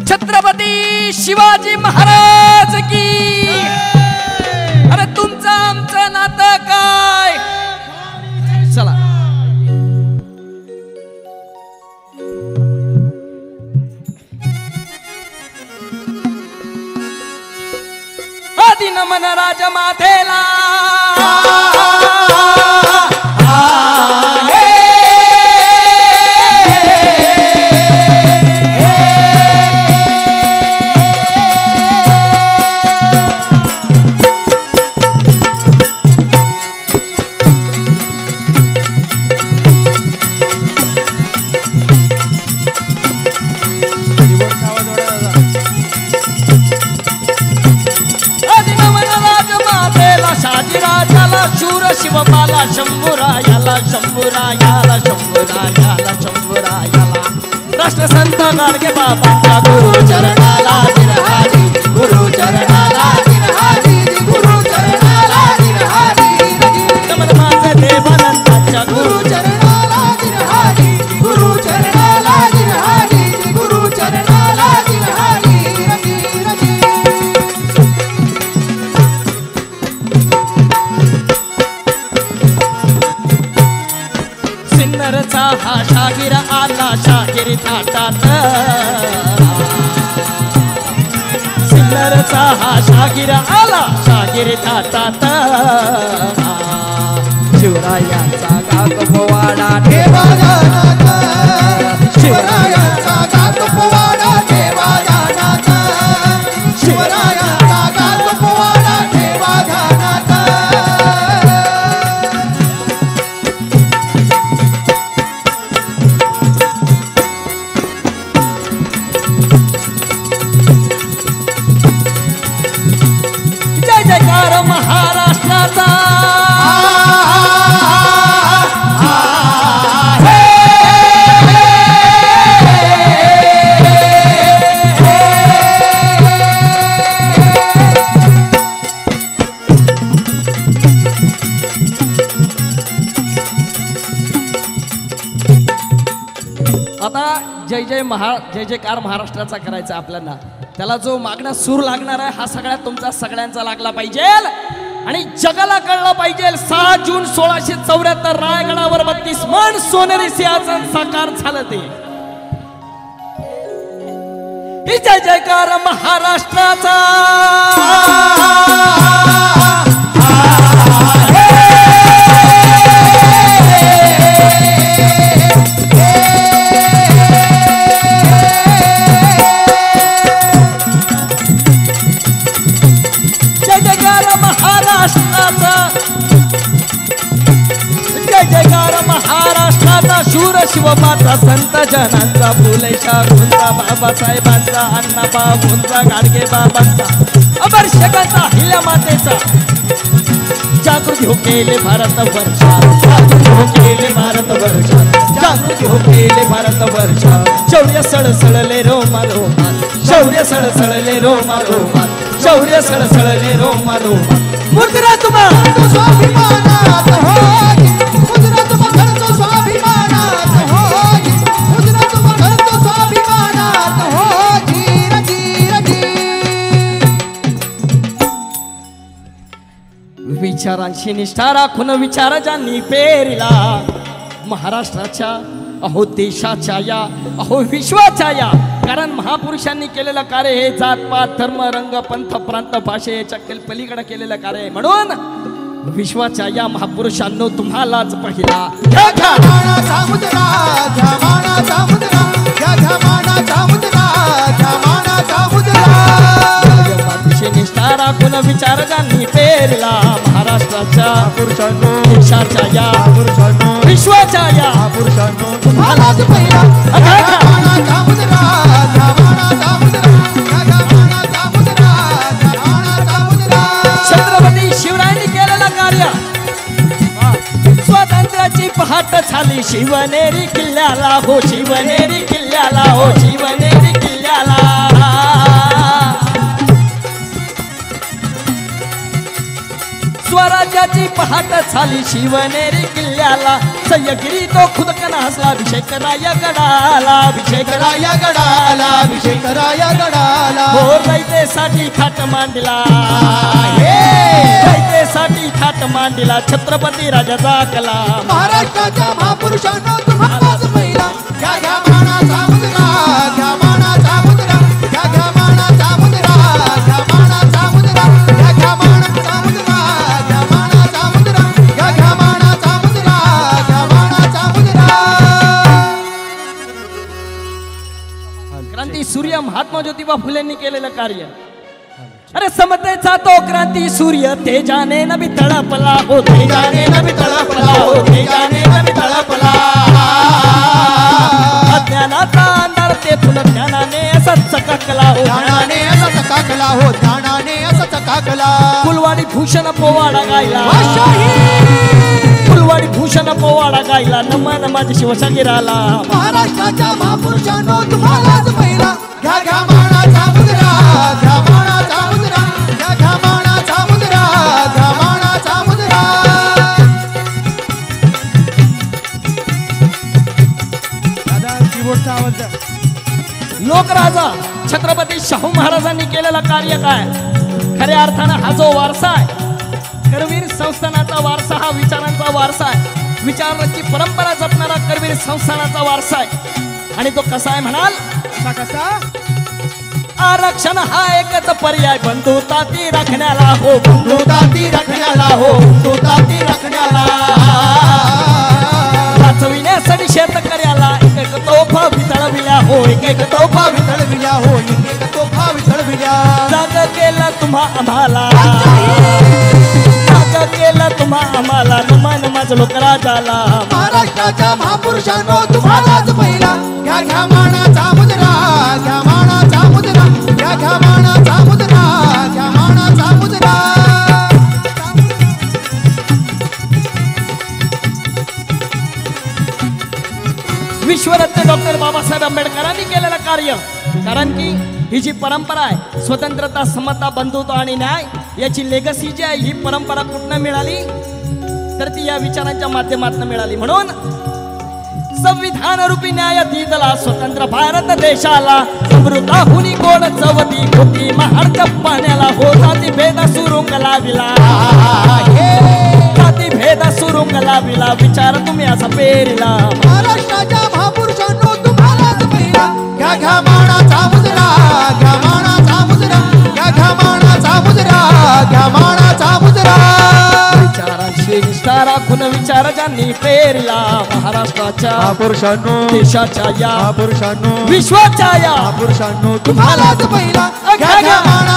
छत्रपती शिवाजी महाराज की। अरे तुमचं आमचं नातं काय? चला आदि नमन राजमातेला शिवबाला शंभूरायाला शंभूरायाला शंभूरायाला शंभूरायाला राष्ट्रसंत गाडगे बाबांच्या गुरु चरणाला गिरहारी गुरु चरणाला गिरहारी गुरु चरणाला गिरहारी नमन माझे देवानंदाच्या गुरु चरणाला गिरहारी गुरु चरणाला गिरहारी गुरु चरणाला गिरहारी सिन्नरचा हा शाहीर आला शाहीर थाटात सिन्नरचा हा शाहीर आला शाहीर थाटात शिवरायांचा गात पोवाडा ठेवा जानात शिवरायांचा गात पोवाडा ठेवा जानात शिवरायांचा गात पोवाडा ठेवा जानात महाराष्ट्राचा आता जय जयकार महाराष्ट्राचा करायचा आपल्याला त्याला जो मागणा सूर लागणार आहे हा सगळ्यात तुमचा सगळ्यांचा लागला पाहिजे आणि जगाला कळलं पाहिजे 6 जून 1674 रायगडावर 32 मन सोनेरी सिंहासन साकार झालं ते जय जयकार महाराष्ट्राचा जय जयकार महाराष्ट्राचा शूर शिवबाचा संत जनांचा फुले शाहूंचा बाबासाहेबांचा अण्णाबाबूंचा गाडगे बाबांचा अमर शेखांचा हिल्या मातेचा जागृती हो केले भारत वर्षा जागृती हो केले भारत वर्षा जागृती हो केले भारत वर्षा शौर्य सळसळले रोमा रोमात शौर्य सळसळले रोमा रोमात शौर्य सळसळले रोमा रोमात मुद्रा तुम्हा स्वाभिमानात होगी मुद्रा तुम्हा घरचो स्वाभिमानात होगी मुद्रा तुम्हा घरचो स्वाभिमानात होगी रगी रगी विचारांशी निष्ठा राखून विचार ज्यांनी पेरिला महाराष्ट्राच्या अहो देशाच्या या अहो विश्वाच्या या कारण महापुरुषांनी केलेलं कार्य हे जात पात धर्म रंग पंथ प्रांत भाषे याच्या पलीकडे केलेलं कार्य आहे म्हणून विश्वाच्या या महापुरुषांनो तुम्हालाच पहिला निष्ठा राखून विचार ज्यांनी पेरला महाराष्ट्राच्या पुरुषांनो देशाच्या या पुरुषांनो विश्वाच्या या पुरुषांनो तुम्हालाच पहिला छत्रपती शिवरायांनी केलेलं कार्य स्वातंत्र्याची पहाट झाली शिवनेरी किल्ल्याला हो शिवनेरी किल्ल्याला हो शिवनेरी किल्ल्याला स्वराज्याची सोन्याची पहाट झाली शिवनेरी किल्ल्याला सह्यागिरी तो खुदकन हसला अभिषेक राया गडाला अभिषेक राया गडाला अभिषेक राया गडाला हो रयतेसाठी खाट मांडला रयतेसाठी खाट मांडला छत्रपती राजाचा कला महाराष्ट्राच्या महापुरुषांनो तुम्हालाच पहिला घ्या घ्या मानाचा मुद्रा घ्या मानाचा मुद्रा घ्या घ्या मानाचा मुद्रा घ्या मानाचा मुद्रा घ्या घ्या मानाचा मुद्रा घ्या मानाचा मुद्रा घ्या घ्या मानाचा मुद्रा घ्या मानाचा मुद्रा क्रांती सूर्य महात्मा ज्योतिबा फुलेंनी केलेलं कार्य अरे समतेचा तो क्रांती सूर्य तेजाने नभी तळपला हो तेजाने नभी तळपला हो तेजाने नभी तळपला अज्ञानाचा अंधार तेथून ज्ञानाने असा चकाकला हो ज्ञानाने असा चकाकला हो ज्ञानाने असा चकाकला फुलवाडी भूषण पोवाडा गायला फुलवाडी भूषण पोवाडा गायला नमन माझ्या शिवशागिराला महाराष्ट्राच्या महापुरुषांनो तुम्हालाच पहिला घ्या घ्या मानाचा मुद्रा घ्या मानाचा मुद्रा घ्या घ्या मानाचा मुद्रा घ्या मानाचा मुद्रा कीबोर्डचा आवाज द्या लोकराजा छत्रपती शाहू महाराजांनी केलेला कार्य काय खऱ्या अर्थानं हा जो वारसा आहे करवीर संस्थानाचा वारसा हा विचारांचा वारसा आहे विचारांची परंपरा जपणारा करवीर संस्थानाचा वारसा आहे आणि तो कसा आहे म्हणाल कसा आरक्षण हा एकच पर्याय बंधुता ती राखण्याला हो बंधुता ती राखण्याला हो बंधुता ती राखण्याला वाचविण्यासाठी शेतकऱ्याला एक एक तोफा वितळविल्या हो एक एक तोफा वितळविल्या हो एक एक तोफा वितळविल्या जाग केलं तुम्हा आम्हाला जाग केलं तुम्हा आम्हाला नमन माझ लोकराजाला महाराष्ट्राच्या महापुरुषांनो तुम्हालाच पहिला घ्या घ्या मानाचा मुद्रा घ्या मानाचा मुद्रा घ्या घ्या मानाचा मुद्रा घ्या मानाचा मुद्रा विश्वरत्न डॉक्टर बाबासाहेब आंबेडकरांनी केलेलं कार्य कारण की ही जी परंपरा आहे स्वतंत्रता समता बंधुत्व आणि न्याय याची लेगसी जी आहे ही परंपरा कुठनं मिळाली तर ती या विचारांच्या माध्यमातून मिळाली म्हणून संविधान रूपी न्याय दिला स्वतंत्र भारत देशाला समृद्धाहुनी गोड चवती होती महाडच्या पाण्याला हो जाती भेद सुरुंग लाविला जाती भेद सुरुंग लाविला विचार तुम्ही असा पेरिला महाराष्ट्राच्या महापुरुषांनो तुम्हालाच पहिला घ्या घ्या मानाचा मुद्रा घ्या मानाचा मुद्रा घ्या घ्या मानाचा मुद्रा घ्या मानाचा मुद्रा विचारांशी निष्ठा राखून विचार ज्यांनी पेरिला महाराष्ट्राच्या महापुरुषांनो देशाच्या या महापुरुषांनो विश्वाच्या या महापुरुषांनो तुम्हालाच पहिला घ्या घ्या मानाचा